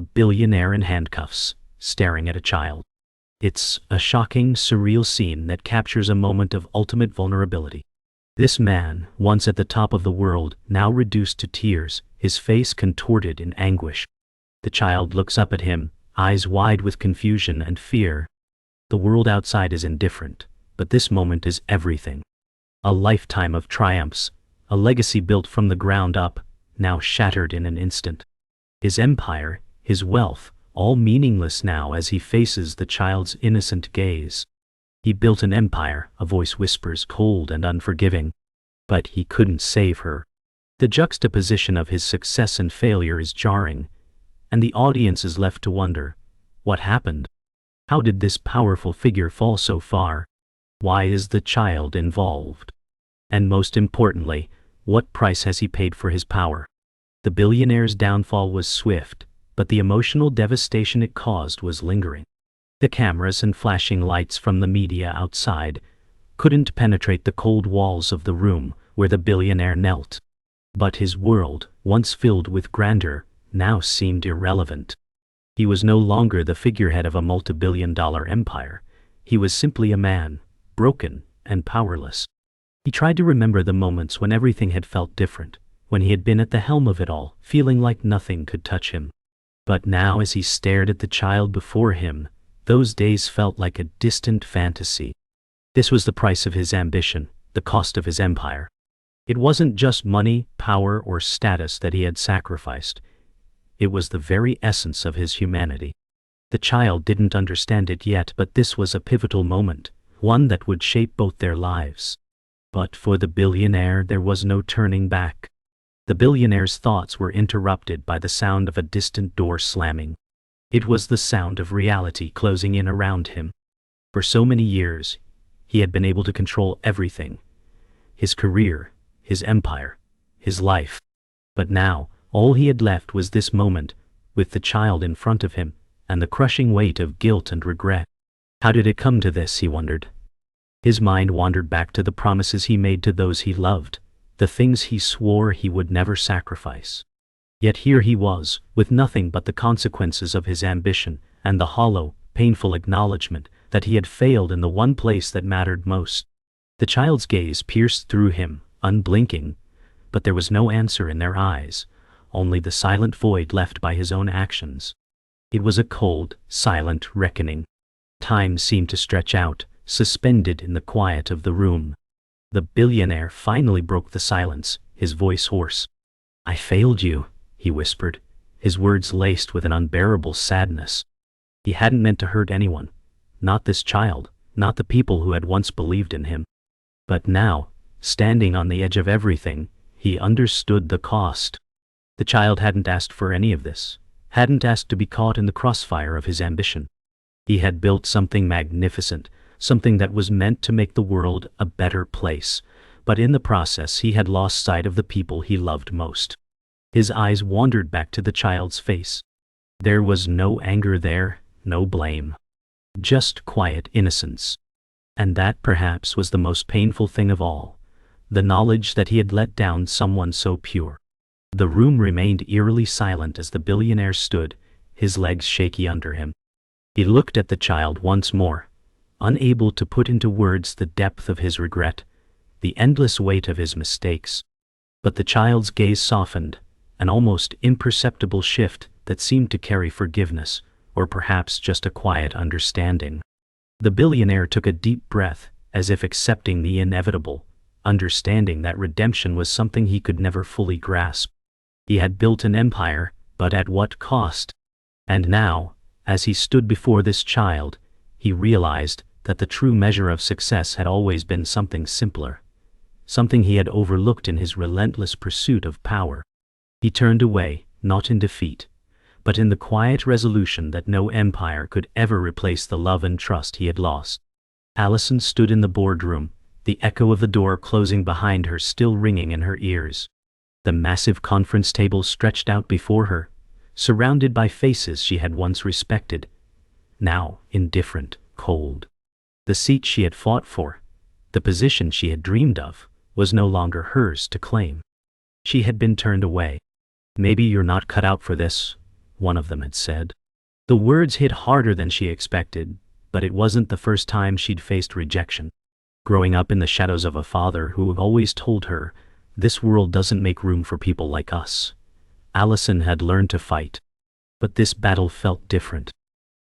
a billionaire in handcuffs, staring at a child. It's a shocking, surreal scene that captures a moment of ultimate vulnerability. This man, once at the top of the world, now reduced to tears, his face contorted in anguish. The child looks up at him, eyes wide with confusion and fear. The world outside is indifferent, but this moment is everything. A lifetime of triumphs, a legacy built from the ground up, now shattered in an instant. His empire, his wealth, all meaningless now as he faces the child's innocent gaze. He built an empire, a voice whispers, cold and unforgiving. But he couldn't save her. The juxtaposition of his success and failure is jarring, and the audience is left to wonder, what happened? How did this powerful figure fall so far? Why is the child involved? And most importantly, what price has he paid for his power? The billionaire's downfall was swift, but the emotional devastation it caused was lingering. The cameras and flashing lights from the media outside couldn't penetrate the cold walls of the room where the billionaire knelt. But his world, once filled with grandeur, now seemed irrelevant. He was no longer the figurehead of a multi-billion-dollar empire. He was simply a man, broken and powerless. He tried to remember the moments when everything had felt different, when he had been at the helm of it all, feeling like nothing could touch him. But now as he stared at the child before him, those days felt like a distant fantasy. This was the price of his ambition, the cost of his empire. It wasn't just money, power, or status that he had sacrificed. It was the very essence of his humanity. The child didn't understand it yet, but this was a pivotal moment, one that would shape both their lives. But for the billionaire, there was no turning back. The billionaire's thoughts were interrupted by the sound of a distant door slamming. It was the sound of reality closing in around him. For so many years, he had been able to control everything. His career, his empire, his life. But now, all he had left was this moment, with the child in front of him, and the crushing weight of guilt and regret. How did it come to this, he wondered. His mind wandered back to the promises he made to those he loved, the things he swore he would never sacrifice. Yet here he was, with nothing but the consequences of his ambition, and the hollow, painful acknowledgement that he had failed in the one place that mattered most. The child's gaze pierced through him, unblinking, but there was no answer in their eyes, only the silent void left by his own actions. It was a cold, silent reckoning. Time seemed to stretch out, suspended in the quiet of the room. The billionaire finally broke the silence, his voice hoarse. "I failed you," he whispered, his words laced with an unbearable sadness. He hadn't meant to hurt anyone, not this child, not the people who had once believed in him. But now, standing on the edge of everything, he understood the cost. The child hadn't asked for any of this, hadn't asked to be caught in the crossfire of his ambition. He had built something magnificent, something that was meant to make the world a better place, but in the process he had lost sight of the people he loved most. His eyes wandered back to the child's face. There was no anger there, no blame. Just quiet innocence. And that perhaps was the most painful thing of all, the knowledge that he had let down someone so pure. The room remained eerily silent as the billionaire stood, his legs shaky under him. He looked at the child once more, unable to put into words the depth of his regret, the endless weight of his mistakes. But the child's gaze softened, an almost imperceptible shift that seemed to carry forgiveness, or perhaps just a quiet understanding. The billionaire took a deep breath, as if accepting the inevitable, understanding that redemption was something he could never fully grasp. He had built an empire, but at what cost? And now, as he stood before this child, he realized that the true measure of success had always been something simpler, something he had overlooked in his relentless pursuit of power. He turned away, not in defeat, but in the quiet resolution that no empire could ever replace the love and trust he had lost. Alison stood in the boardroom, the echo of the door closing behind her still ringing in her ears. The massive conference table stretched out before her, surrounded by faces she had once respected, now indifferent, cold. The seat she had fought for, the position she had dreamed of, was no longer hers to claim. She had been turned away. "Maybe you're not cut out for this," one of them had said. The words hit harder than she expected, but it wasn't the first time she'd faced rejection. Growing up in the shadows of a father who always told her, "This world doesn't make room for people like us," Alison had learned to fight. But this battle felt different.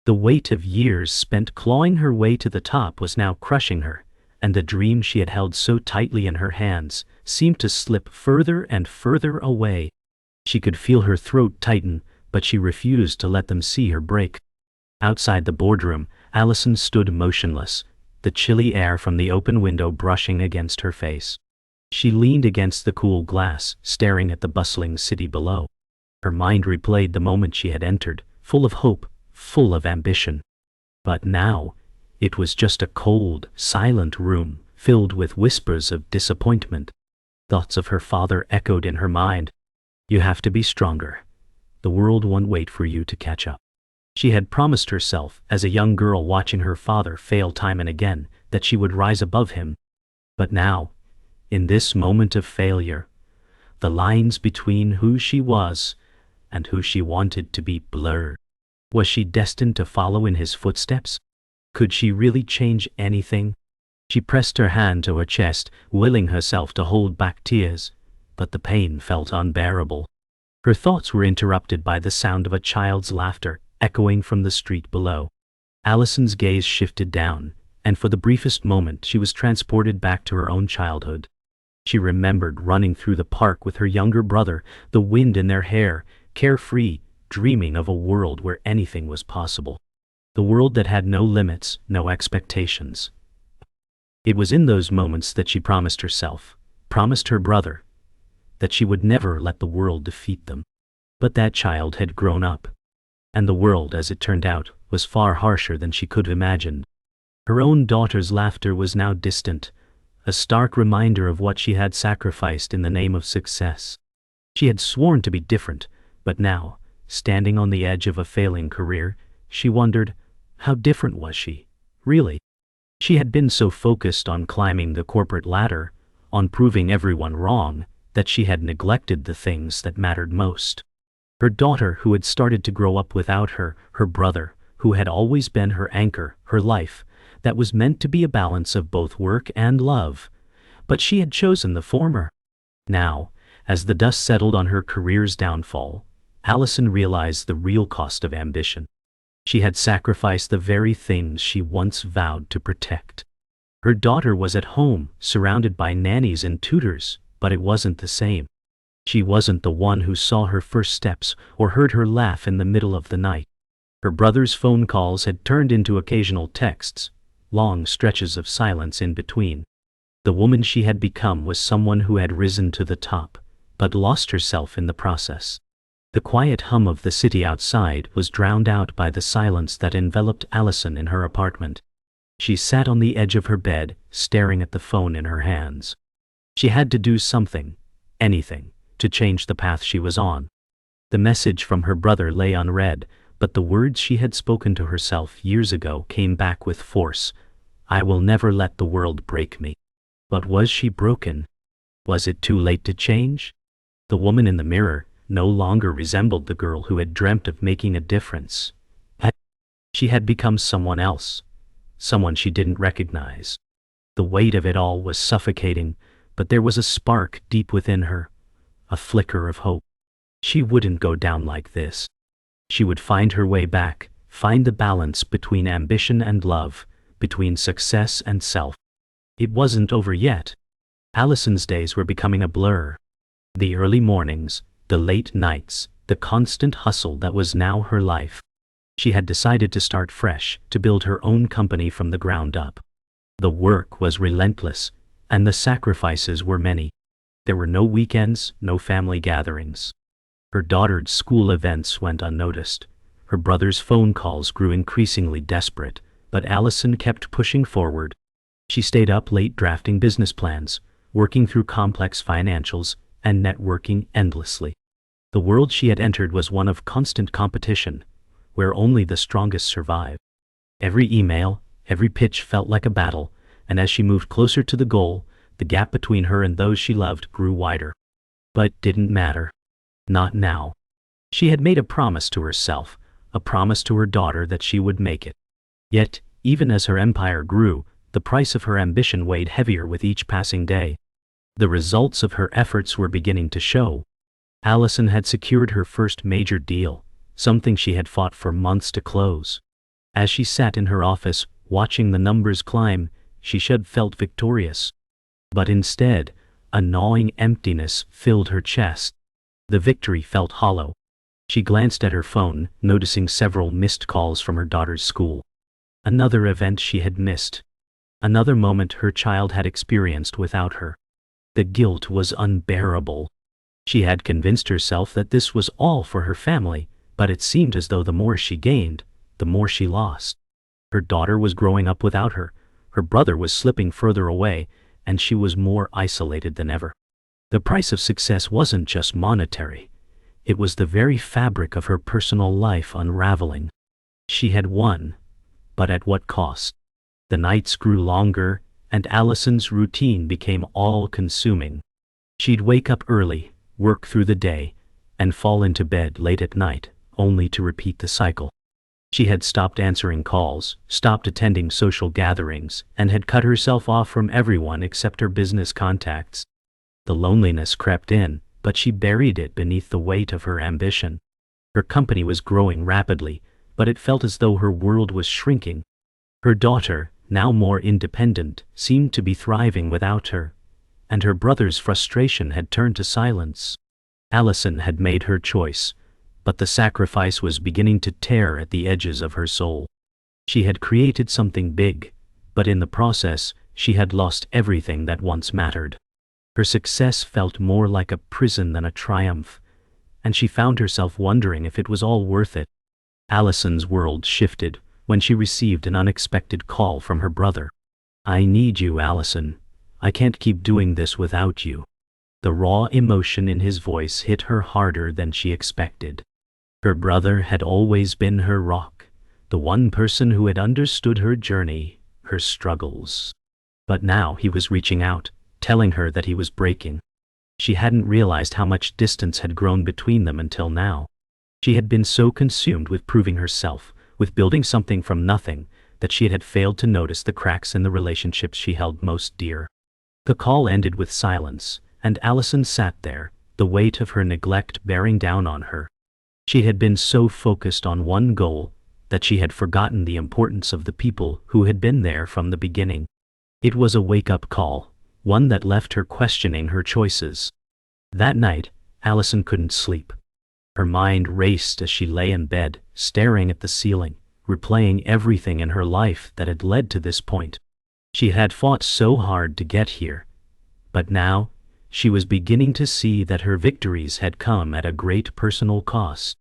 The weight of years spent clawing her way to the top was now crushing her, and the dream she had held so tightly in her hands seemed to slip further and further away. She could feel her throat tighten, but she refused to let them see her break. Outside the boardroom, Alison stood motionless, the chilly air from the open window brushing against her face. She leaned against the cool glass, staring at the bustling city below. Her mind replayed the moment she had entered, full of hope, full of ambition. But now, it was just a cold, silent room, filled with whispers of disappointment. Thoughts of her father echoed in her mind. "You have to be stronger. The world won't wait for you to catch up." She had promised herself, as a young girl watching her father fail time and again, that she would rise above him. But now, in this moment of failure, the lines between who she was and who she wanted to be blurred. Was she destined to follow in his footsteps? Could she really change anything? She pressed her hand to her chest, willing herself to hold back tears, but the pain felt unbearable. Her thoughts were interrupted by the sound of a child's laughter, echoing from the street below. Alison's gaze shifted down, and for the briefest moment she was transported back to her own childhood. She remembered running through the park with her younger brother, the wind in their hair, carefree, dreaming of a world where anything was possible. The world that had no limits, no expectations. It was in those moments that she promised herself, promised her brother, that she would never let the world defeat them. But that child had grown up. And the world, as it turned out, was far harsher than she could have imagined. Her own daughter's laughter was now distant, a stark reminder of what she had sacrificed in the name of success. She had sworn to be different, but now, standing on the edge of a failing career, she wondered, how different was she, really? She had been so focused on climbing the corporate ladder, on proving everyone wrong, that she had neglected the things that mattered most. Her daughter, who had started to grow up without her, her brother, who had always been her anchor, her life, that was meant to be a balance of both work and love. But she had chosen the former. Now, as the dust settled on her career's downfall, Alison realized the real cost of ambition. She had sacrificed the very things she once vowed to protect. Her daughter was at home, surrounded by nannies and tutors, but it wasn't the same. She wasn't the one who saw her first steps or heard her laugh in the middle of the night. Her brother's phone calls had turned into occasional texts, long stretches of silence in between. The woman she had become was someone who had risen to the top, but lost herself in the process. The quiet hum of the city outside was drowned out by the silence that enveloped Alison in her apartment. She sat on the edge of her bed, staring at the phone in her hands. She had to do something, anything, to change the path she was on. The message from her brother lay unread, but the words she had spoken to herself years ago came back with force. "I will never let the world break me." But was she broken? Was it too late to change? The woman in the mirror no longer resembled the girl who had dreamt of making a difference. She had become someone else, someone she didn't recognize. The weight of it all was suffocating, but there was a spark deep within her, a flicker of hope. She wouldn't go down like this. She would find her way back, find the balance between ambition and love, between success and self. It wasn't over yet. Alison's days were becoming a blur. The early mornings, the late nights, the constant hustle that was now her life. She had decided to start fresh, to build her own company from the ground up. The work was relentless, and the sacrifices were many. There were no weekends, no family gatherings. Her daughter's school events went unnoticed. Her brother's phone calls grew increasingly desperate, but Alison kept pushing forward. She stayed up late drafting business plans, working through complex financials, and networking endlessly. The world she had entered was one of constant competition, where only the strongest survive. Every email, every pitch felt like a battle, and as she moved closer to the goal, the gap between her and those she loved grew wider. But it didn't matter. Not now. She had made a promise to herself, a promise to her daughter that she would make it. Yet, even as her empire grew, the price of her ambition weighed heavier with each passing day. The results of her efforts were beginning to show. Alison had secured her first major deal, something she had fought for months to close. As she sat in her office, watching the numbers climb, she should have felt victorious. But instead, a gnawing emptiness filled her chest. The victory felt hollow. She glanced at her phone, noticing several missed calls from her daughter's school. Another event she had missed. Another moment her child had experienced without her. The guilt was unbearable. She had convinced herself that this was all for her family, but it seemed as though the more she gained, the more she lost. Her daughter was growing up without her, her brother was slipping further away, and she was more isolated than ever. The price of success wasn't just monetary. It was the very fabric of her personal life unraveling. She had won, but at what cost? The nights grew longer, and Alison's routine became all-consuming. She'd wake up early, work through the day, and fall into bed late at night, only to repeat the cycle. She had stopped answering calls, stopped attending social gatherings, and had cut herself off from everyone except her business contacts. The loneliness crept in, but she buried it beneath the weight of her ambition. Her company was growing rapidly, but it felt as though her world was shrinking. Her daughter, now more independent, seemed to be thriving without her, and her brother's frustration had turned to silence. Alison had made her choice, but the sacrifice was beginning to tear at the edges of her soul. She had created something big, but in the process, she had lost everything that once mattered. Her success felt more like a prison than a triumph, and she found herself wondering if it was all worth it. Alison's world shifted when she received an unexpected call from her brother. "I need you, Alison. I can't keep doing this without you." The raw emotion in his voice hit her harder than she expected. Her brother had always been her rock, the one person who had understood her journey, her struggles. But now he was reaching out, telling her that he was breaking. She hadn't realized how much distance had grown between them until now. She had been so consumed with proving herself, with building something from nothing, that she had failed to notice the cracks in the relationships she held most dear. The call ended with silence, and Alison sat there, the weight of her neglect bearing down on her. She had been so focused on one goal that she had forgotten the importance of the people who had been there from the beginning. It was a wake-up call, one that left her questioning her choices. That night, Alison couldn't sleep. Her mind raced as she lay in bed, staring at the ceiling, replaying everything in her life that had led to this point. She had fought so hard to get here, but now, she was beginning to see that her victories had come at a great personal cost.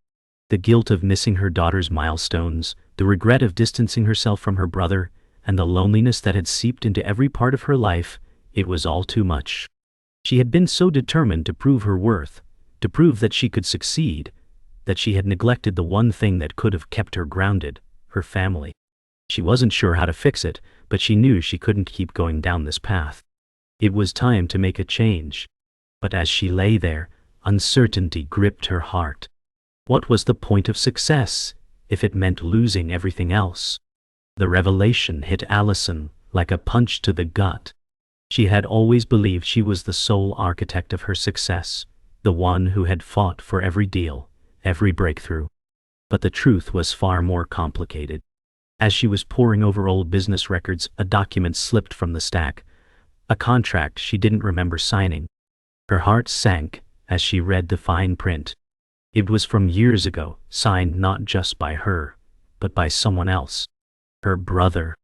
The guilt of missing her daughter's milestones, the regret of distancing herself from her brother, and the loneliness that had seeped into every part of her life, it was all too much. She had been so determined to prove her worth, to prove that she could succeed, that she had neglected the one thing that could have kept her grounded, her family. She wasn't sure how to fix it, but she knew she couldn't keep going down this path. It was time to make a change. But as she lay there, uncertainty gripped her heart. What was the point of success, if it meant losing everything else? The revelation hit Alison like a punch to the gut. She had always believed she was the sole architect of her success, the one who had fought for every deal, every breakthrough. But the truth was far more complicated. As she was poring over old business records, a document slipped from the stack, a contract she didn't remember signing. Her heart sank as she read the fine print. It was from years ago, signed not just by her, but by someone else. Her brother.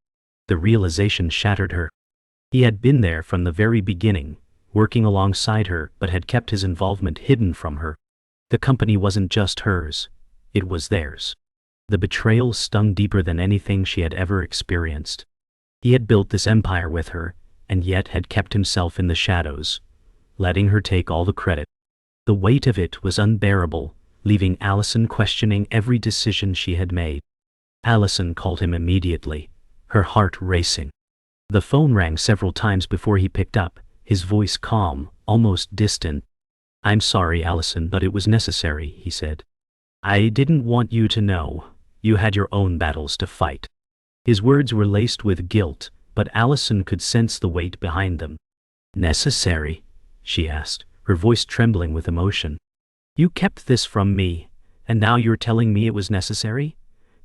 The realization shattered her. He had been there from the very beginning, working alongside her, but had kept his involvement hidden from her. The company wasn't just hers, it was theirs. The betrayal stung deeper than anything she had ever experienced. He had built this empire with her, and yet had kept himself in the shadows, letting her take all the credit. The weight of it was unbearable, leaving Alison questioning every decision she had made. Alison called him immediately, her heart racing. The phone rang several times before he picked up, his voice calm, almost distant. "I'm sorry, Alison, but it was necessary," he said. I didn't want you to know. You had your own battles to fight. His words were laced with guilt, but Alison could sense the weight behind them. Necessary? She asked, her voice trembling with emotion. You kept this from me, and now you're telling me it was necessary?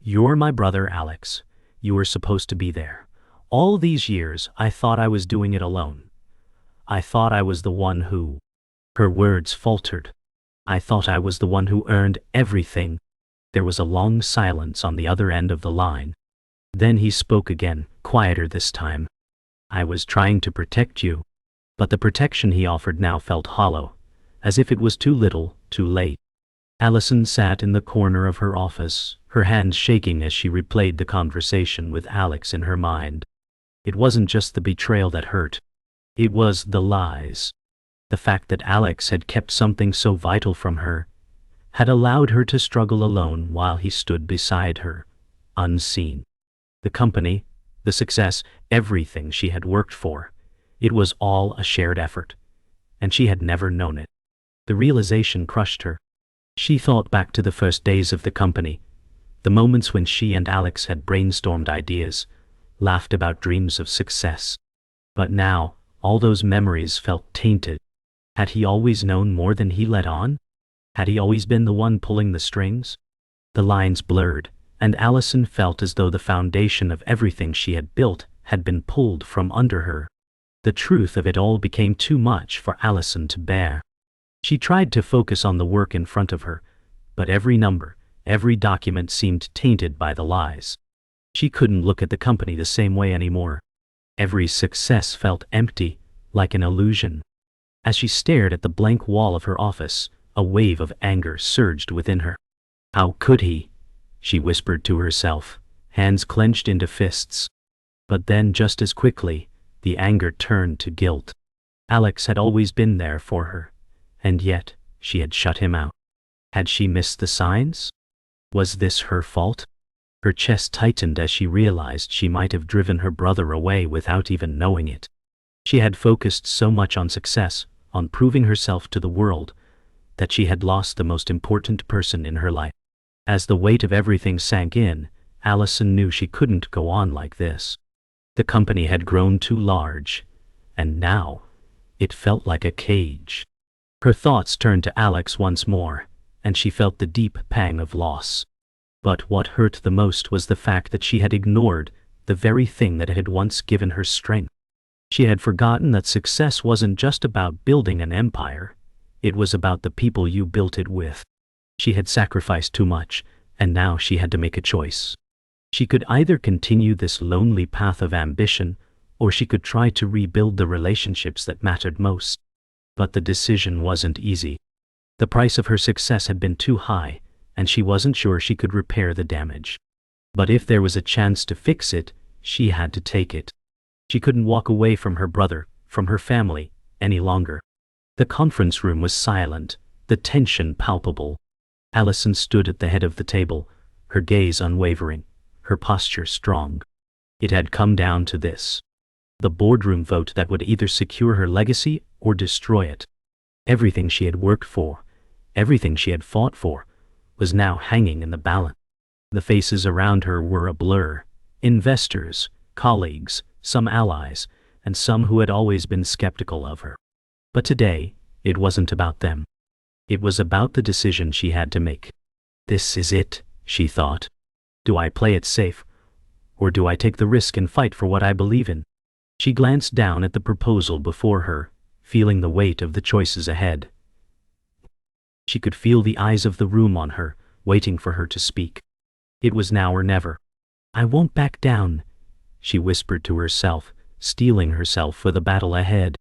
You're my brother, Alex. You were supposed to be there. All these years, I thought I was doing it alone. I thought I was the one who... Her words faltered. I thought I was the one who earned everything. There was a long silence on the other end of the line. Then he spoke again, quieter this time. I was trying to protect you. But the protection he offered now felt hollow, as if it was too little, too late. Alison sat in the corner of her office, her hands shaking as she replayed the conversation with Alex in her mind. It wasn't just the betrayal that hurt. It was the lies. The fact that Alex had kept something so vital from her, had allowed her to struggle alone while he stood beside her, unseen. The company, the success, everything she had worked for, it was all a shared effort, and she had never known it. The realization crushed her. She thought back to the first days of the company, the moments when she and Alex had brainstormed ideas, laughed about dreams of success. But now, all those memories felt tainted. Had he always known more than he let on? Had he always been the one pulling the strings? The lines blurred, and Alison felt as though the foundation of everything she had built had been pulled from under her. The truth of it all became too much for Alison to bear. She tried to focus on the work in front of her, but every number, every document seemed tainted by the lies. She couldn't look at the company the same way anymore. Every success felt empty, like an illusion. As she stared at the blank wall of her office, a wave of anger surged within her. How could he? She whispered to herself, hands clenched into fists. But then just as quickly, the anger turned to guilt. Alex had always been there for her, and yet she had shut him out. Had she missed the signs? Was this her fault? Her chest tightened as she realized she might have driven her brother away without even knowing it. She had focused so much on success, on proving herself to the world, that she had lost the most important person in her life. As the weight of everything sank in, Alison knew she couldn't go on like this. The company had grown too large, and now it felt like a cage. Her thoughts turned to Alex once more, and she felt the deep pang of loss. But what hurt the most was the fact that she had ignored the very thing that had once given her strength. She had forgotten that success wasn't just about building an empire, it was about the people you built it with. She had sacrificed too much, and now she had to make a choice. She could either continue this lonely path of ambition, or she could try to rebuild the relationships that mattered most. But the decision wasn't easy. The price of her success had been too high, and she wasn't sure she could repair the damage. But if there was a chance to fix it, she had to take it. She couldn't walk away from her brother, from her family, any longer. The conference room was silent, the tension palpable. Alison stood at the head of the table, her gaze unwavering, her posture strong. It had come down to this. The boardroom vote that would either secure her legacy or destroy it. Everything she had worked for, everything she had fought for, was now hanging in the balance. The faces around her were a blur. Investors, colleagues, some allies, and some who had always been skeptical of her. But today, it wasn't about them. It was about the decision she had to make. This is it, she thought. Do I play it safe, or do I take the risk and fight for what I believe in? She glanced down at the proposal before her, feeling the weight of the choices ahead. She could feel the eyes of the room on her, waiting for her to speak. It was now or never. I won't back down, she whispered to herself, steeling herself for the battle ahead.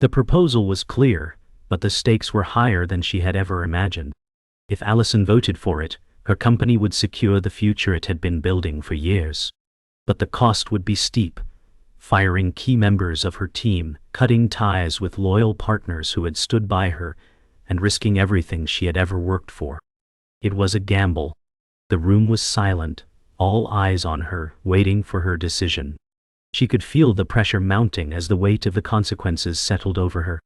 The proposal was clear, but the stakes were higher than she had ever imagined. If Alison voted for it, her company would secure the future it had been building for years. But the cost would be steep. Firing key members of her team, cutting ties with loyal partners who had stood by her, and risking everything she had ever worked for. It was a gamble. The room was silent, all eyes on her, waiting for her decision. She could feel the pressure mounting as the weight of the consequences settled over her.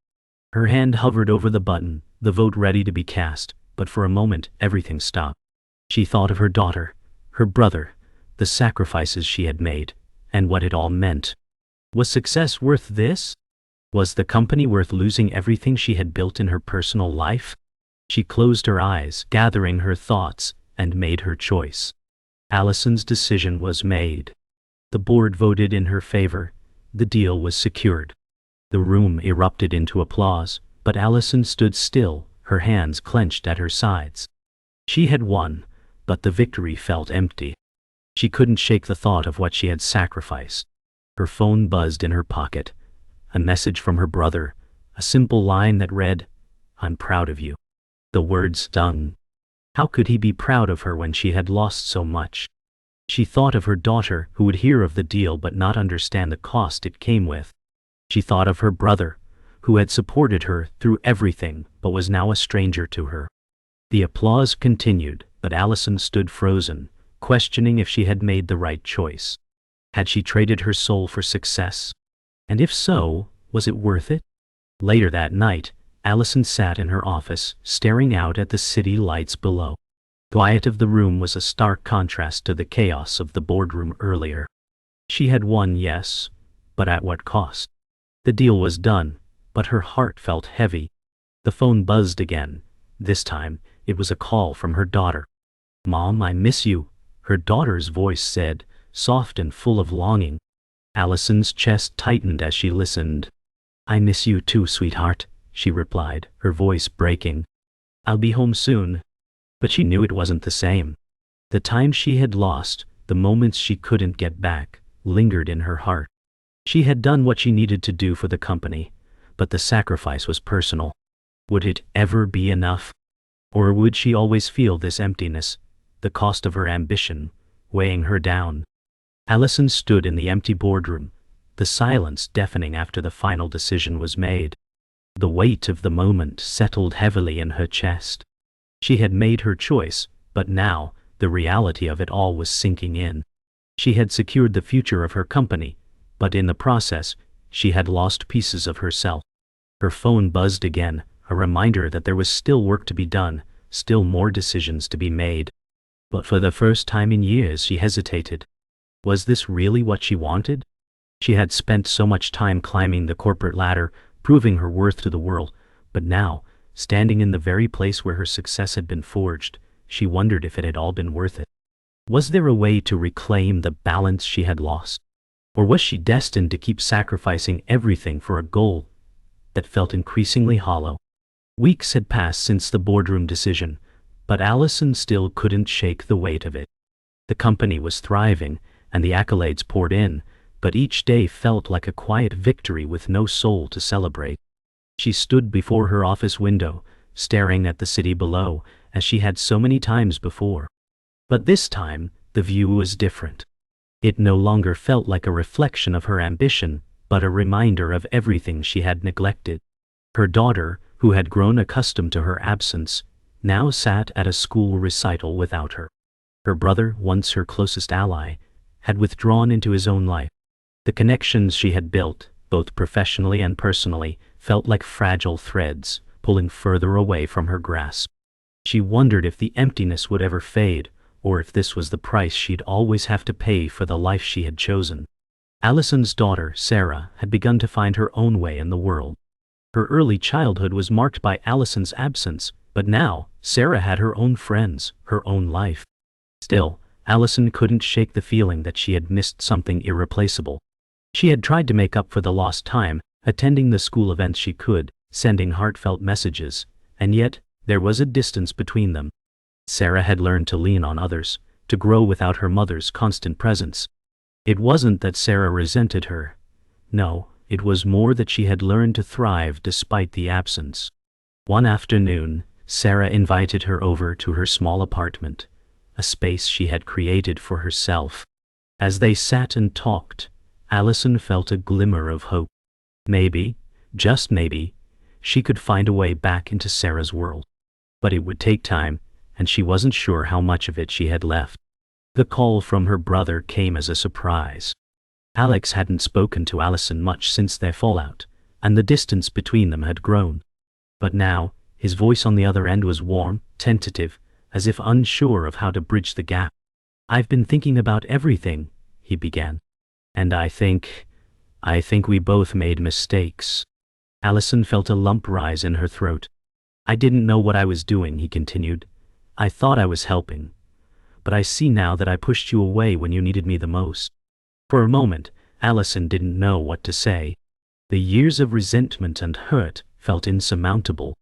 Her hand hovered over the button, the vote ready to be cast, but for a moment everything stopped. She thought of her daughter, her brother, the sacrifices she had made, and what it all meant. Was success worth this? Was the company worth losing everything she had built in her personal life? She closed her eyes, gathering her thoughts, and made her choice. Alison's decision was made. The board voted in her favor. The deal was secured. The room erupted into applause, but Alison stood still, her hands clenched at her sides. She had won, but the victory felt empty. She couldn't shake the thought of what she had sacrificed. Her phone buzzed in her pocket. A message from her brother, a simple line that read, "I'm proud of you." The words stung. How could he be proud of her when she had lost so much? She thought of her daughter, who would hear of the deal but not understand the cost it came with. She thought of her brother, who had supported her through everything but was now a stranger to her. The applause continued, but Alison stood frozen, questioning if she had made the right choice. Had she traded her soul for success? And if so, was it worth it? Later that night, Alison sat in her office, staring out at the city lights below. The quiet of the room was a stark contrast to the chaos of the boardroom earlier. She had won, yes, but at what cost? The deal was done, but her heart felt heavy. The phone buzzed again. This time, it was a call from her daughter. "Mom, I miss you," her daughter's voice said, soft and full of longing. Alison's chest tightened as she listened. "I miss you too, sweetheart," she replied, her voice breaking. "I'll be home soon." But she knew it wasn't the same. The time she had lost, the moments she couldn't get back, lingered in her heart. She had done what she needed to do for the company, but the sacrifice was personal. Would it ever be enough? Or would she always feel this emptiness, the cost of her ambition, weighing her down? Alison stood in the empty boardroom, the silence deafening after the final decision was made. The weight of the moment settled heavily in her chest. She had made her choice, but now, the reality of it all was sinking in. She had secured the future of her company, but in the process, she had lost pieces of herself. Her phone buzzed again, a reminder that there was still work to be done, still more decisions to be made. But for the first time in years she hesitated. Was this really what she wanted? She had spent so much time climbing the corporate ladder, proving her worth to the world, but now, standing in the very place where her success had been forged, she wondered if it had all been worth it. Was there a way to reclaim the balance she had lost? Or was she destined to keep sacrificing everything for a goal that felt increasingly hollow? Weeks had passed since the boardroom decision, but Alison still couldn't shake the weight of it. The company was thriving, and the accolades poured in, but each day felt like a quiet victory with no soul to celebrate. She stood before her office window, staring at the city below, as she had so many times before. But this time, the view was different. It no longer felt like a reflection of her ambition, but a reminder of everything she had neglected. Her daughter, who had grown accustomed to her absence, now sat at a school recital without her. Her brother, once her closest ally, had withdrawn into his own life. The connections she had built, both professionally and personally, felt like fragile threads, pulling further away from her grasp. She wondered if the emptiness would ever fade, or if this was the price she'd always have to pay for the life she had chosen. Alison's daughter, Sarah, had begun to find her own way in the world. Her early childhood was marked by Alison's absence, but now, Sarah had her own friends, her own life. Still, Alison couldn't shake the feeling that she had missed something irreplaceable. She had tried to make up for the lost time, attending the school events she could, sending heartfelt messages, and yet, there was a distance between them. Sarah had learned to lean on others, to grow without her mother's constant presence. It wasn't that Sarah resented her. No, it was more that she had learned to thrive despite the absence. One afternoon, Sarah invited her over to her small apartment, a space she had created for herself. As they sat and talked, Alison felt a glimmer of hope. Maybe, just maybe, she could find a way back into Sarah's world. But it would take time, and she wasn't sure how much of it she had left. The call from her brother came as a surprise. Alex hadn't spoken to Alison much since their fallout, and the distance between them had grown. But now, his voice on the other end was warm, tentative, as if unsure of how to bridge the gap. "I've been thinking about everything," he began. "And I think we both made mistakes." Alison felt a lump rise in her throat. "I didn't know what I was doing," he continued. "I thought I was helping. But I see now that I pushed you away when you needed me the most." For a moment, Alison didn't know what to say. The years of resentment and hurt felt insurmountable.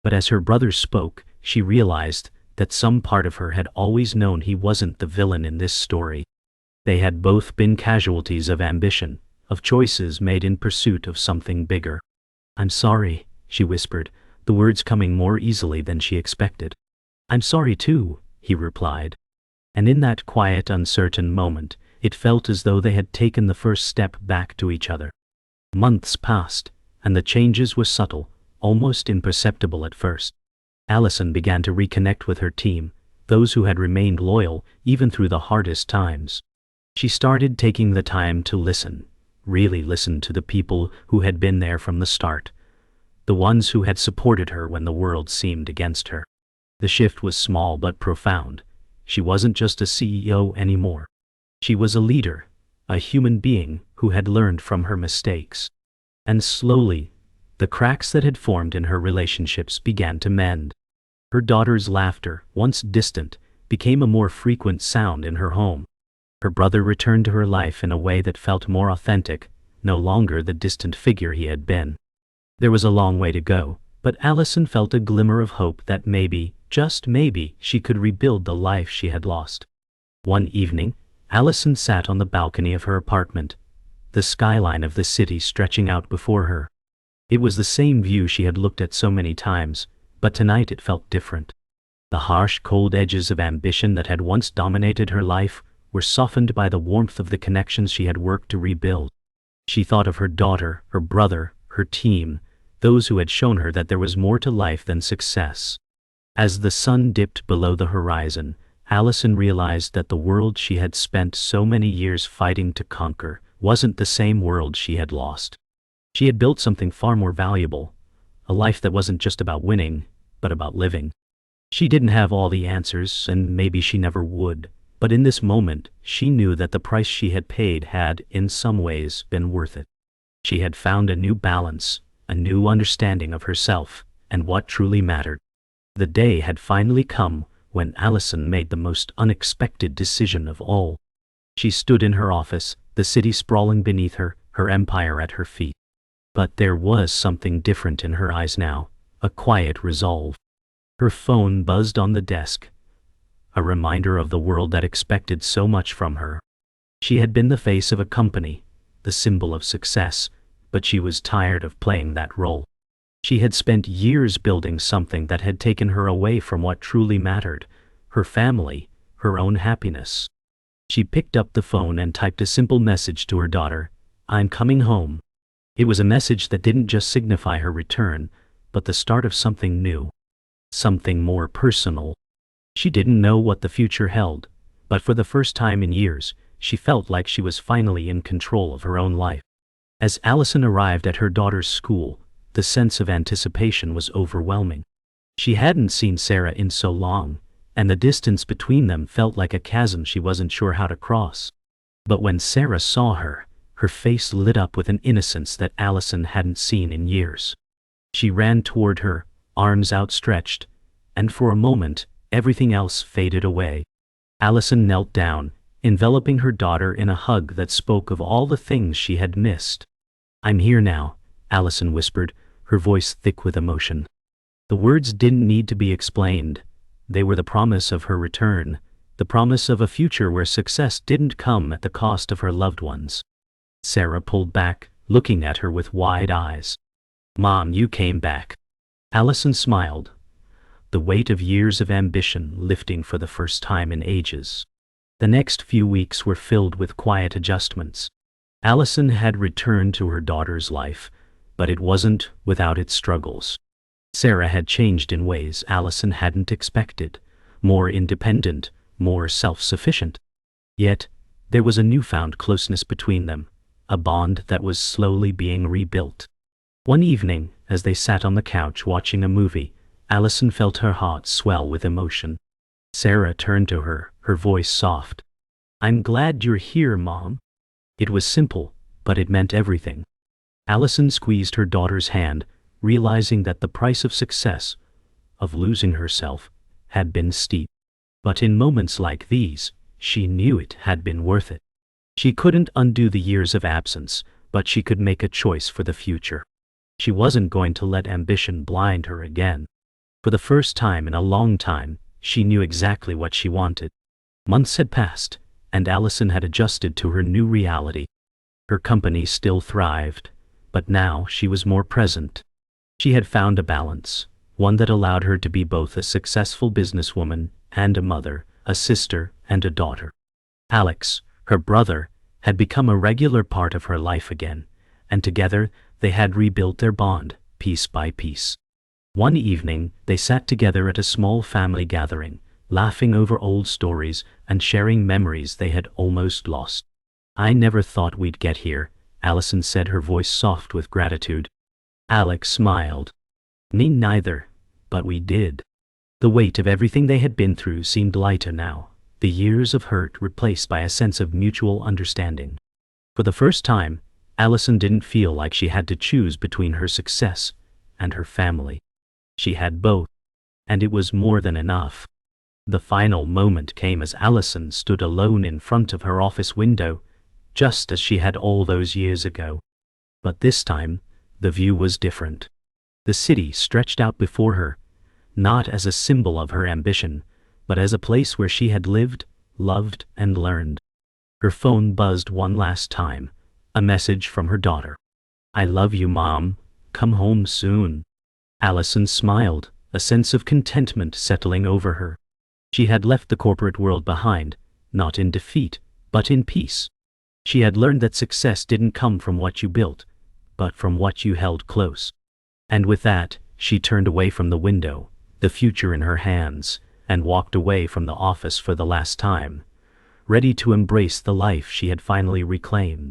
But as her brother spoke, she realized that some part of her had always known he wasn't the villain in this story. They had both been casualties of ambition, of choices made in pursuit of something bigger. "I'm sorry," she whispered, the words coming more easily than she expected. "I'm sorry too," he replied. And in that quiet, uncertain moment, it felt as though they had taken the first step back to each other. Months passed, and the changes were subtle, almost imperceptible at first. Alison began to reconnect with her team, those who had remained loyal even through the hardest times. She started taking the time to listen, really listen to the people who had been there from the start, the ones who had supported her when the world seemed against her. The shift was small but profound. She wasn't just a CEO anymore. She was a leader, a human being who had learned from her mistakes. And slowly, the cracks that had formed in her relationships began to mend. Her daughter's laughter, once distant, became a more frequent sound in her home. Her brother returned to her life in a way that felt more authentic, no longer the distant figure he had been. There was a long way to go, but Alison felt a glimmer of hope that maybe, just maybe, she could rebuild the life she had lost. One evening, Alison sat on the balcony of her apartment, the skyline of the city stretching out before her. It was the same view she had looked at so many times, but tonight it felt different. The harsh, cold edges of ambition that had once dominated her life were softened by the warmth of the connections she had worked to rebuild. She thought of her daughter, her brother, her team, those who had shown her that there was more to life than success. As the sun dipped below the horizon, Alison realized that the world she had spent so many years fighting to conquer wasn't the same world she had lost. She had built something far more valuable, a life that wasn't just about winning, but about living. She didn't have all the answers, and maybe she never would, but in this moment, she knew that the price she had paid had, in some ways, been worth it. She had found a new balance, a new understanding of herself, and what truly mattered. The day had finally come when Alison made the most unexpected decision of all. She stood in her office, the city sprawling beneath her, her empire at her feet. But there was something different in her eyes now, a quiet resolve. Her phone buzzed on the desk, a reminder of the world that expected so much from her. She had been the face of a company, the symbol of success, but she was tired of playing that role. She had spent years building something that had taken her away from what truly mattered, her family, her own happiness. She picked up the phone and typed a simple message to her daughter, "I'm coming home." It was a message that didn't just signify her return, but the start of something new, something more personal. She didn't know what the future held, but for the first time in years, she felt like she was finally in control of her own life. As Alison arrived at her daughter's school, the sense of anticipation was overwhelming. She hadn't seen Sarah in so long, and the distance between them felt like a chasm she wasn't sure how to cross. But when Sarah saw her, her face lit up with an innocence that Alison hadn't seen in years. She ran toward her, arms outstretched, and for a moment, everything else faded away. Alison knelt down, enveloping her daughter in a hug that spoke of all the things she had missed. "I'm here now," Alison whispered, her voice thick with emotion. The words didn't need to be explained. They were the promise of her return, the promise of a future where success didn't come at the cost of her loved ones. Sarah pulled back, looking at her with wide eyes. "Mom, you came back." Alison smiled, the weight of years of ambition lifting for the first time in ages. The next few weeks were filled with quiet adjustments. Alison had returned to her daughter's life, but it wasn't without its struggles. Sarah had changed in ways Alison hadn't expected, more independent, more self-sufficient. Yet, there was a newfound closeness between them, a bond that was slowly being rebuilt. One evening, as they sat on the couch watching a movie, Alison felt her heart swell with emotion. Sarah turned to her, her voice soft. "I'm glad you're here, Mom." It was simple, but it meant everything. Alison squeezed her daughter's hand, realizing that the price of success, of losing herself, had been steep. But in moments like these, she knew it had been worth it. She couldn't undo the years of absence, but she could make a choice for the future. She wasn't going to let ambition blind her again. For the first time in a long time, she knew exactly what she wanted. Months had passed, and Alison had adjusted to her new reality. Her company still thrived, but now she was more present. She had found a balance, one that allowed her to be both a successful businesswoman and a mother, a sister and a daughter. Alex, her brother, had become a regular part of her life again, and together they had rebuilt their bond, piece by piece. One evening, they sat together at a small family gathering, laughing over old stories and sharing memories they had almost lost. "I never thought we'd get here," Alison said, her voice soft with gratitude. Alex smiled. "Me neither, but we did." The weight of everything they had been through seemed lighter now, the years of hurt replaced by a sense of mutual understanding. For the first time, Alison didn't feel like she had to choose between her success and her family. She had both, and it was more than enough. The final moment came as Alison stood alone in front of her office window, just as she had all those years ago. But this time, the view was different. The city stretched out before her, not as a symbol of her ambition, but as a place where she had lived, loved, and learned. Her phone buzzed one last time, a message from her daughter. "I love you, Mom. Come home soon." Alison smiled, a sense of contentment settling over her. She had left the corporate world behind, not in defeat, but in peace. She had learned that success didn't come from what you built, but from what you held close. And with that, she turned away from the window, the future in her hands, and walked away from the office for the last time, ready to embrace the life she had finally reclaimed.